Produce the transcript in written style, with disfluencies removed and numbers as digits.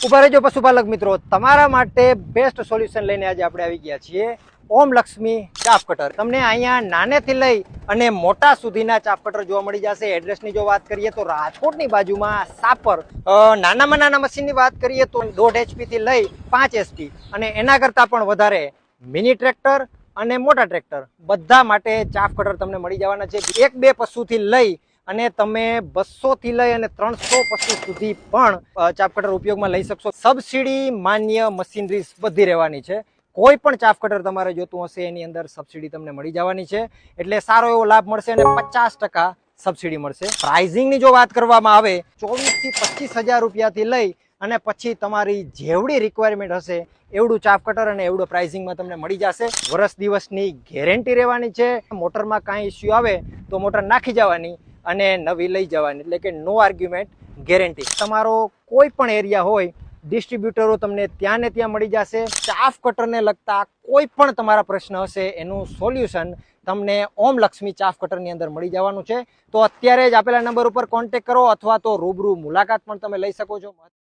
ઉભા રહેજો પશુપાલક મિત્રો, તમારા માટે બેસ્ટ સોલ્યુશન લઈને આજે આપણે આવી ગયા છીએ ઓમ લક્ષ્મી ચાપ કટર। તમને અહીંયા નાનેથી લઈ અને મોટા સુધીના ચાપ કટર જોવા મળી જશે। એડ્રેસની જો વાત કરીએ તો રાજકોટની બાજુમાં સાપર। નાનામાં નાના મશીનની વાત કરીએ તો 1.5 HP થી લઈ 5 HP અને એના કરતાં પણ વધારે મિની ટ્રેક્ટર અને મોટા ટ્રેક્ટર બધા માટે ચાપ કટર તમને મળી જવાના છે। 1-2 પશુથી લઈ અને તમે 200 થી લઈ અને 300 પશુ સુધી પણ ચાપ કટર ઉપયોગમાં લઈ શકશો। સબસિડી માન્ય મશીનરી બધી રહેવાની છે। કોઈ પણ ચાપ કટર તમારે જોતું હશે એની અંદર સબસિડી તમને મળી જવાની છે, એટલે સારો એવો લાભ મળશે અને 50% સબસિડી મળશે। પ્રાઇઝિંગની જો વાત કરવામાં આવે 24 થી 25 હજાર રૂપિયાથી લઈ અને પછી તમારી જેવડી રિક્વાયરમેન્ટ હશે એવડું ચાપ કટર અને એવડું પ્રાઇઝિંગમાં તમને મળી જશે। વર્ષ દિવસની ગેરંટી રહેવાની છે। મોટરમાં કાંઈ ઇસ્યુ આવે તો મોટર નાખી જવાની અને નવી લઈ જવાની, એટલે કે નો આર્ગ્યુમેન્ટ ગેરંટી। તમારો કોઈ પણ એરિયા હોય ડિસ્ટ્રીબ્યુટરો તમને ત્યાં ને ત્યાં મળી જશે। ચાપ કટરને લગતા કોઈ પણ તમારા પ્રશ્ન હશે એનું સોલ્યુશન તમને ઓમ લક્ષ્મી ચાપ કટરની અંદર મળી જવાનું છે। તો અત્યારે જ આપેલા નંબર ઉપર કોન્ટેક્ટ કરો અથવા તો રૂબરૂ મુલાકાત પણ તમે લઈ શકો છો।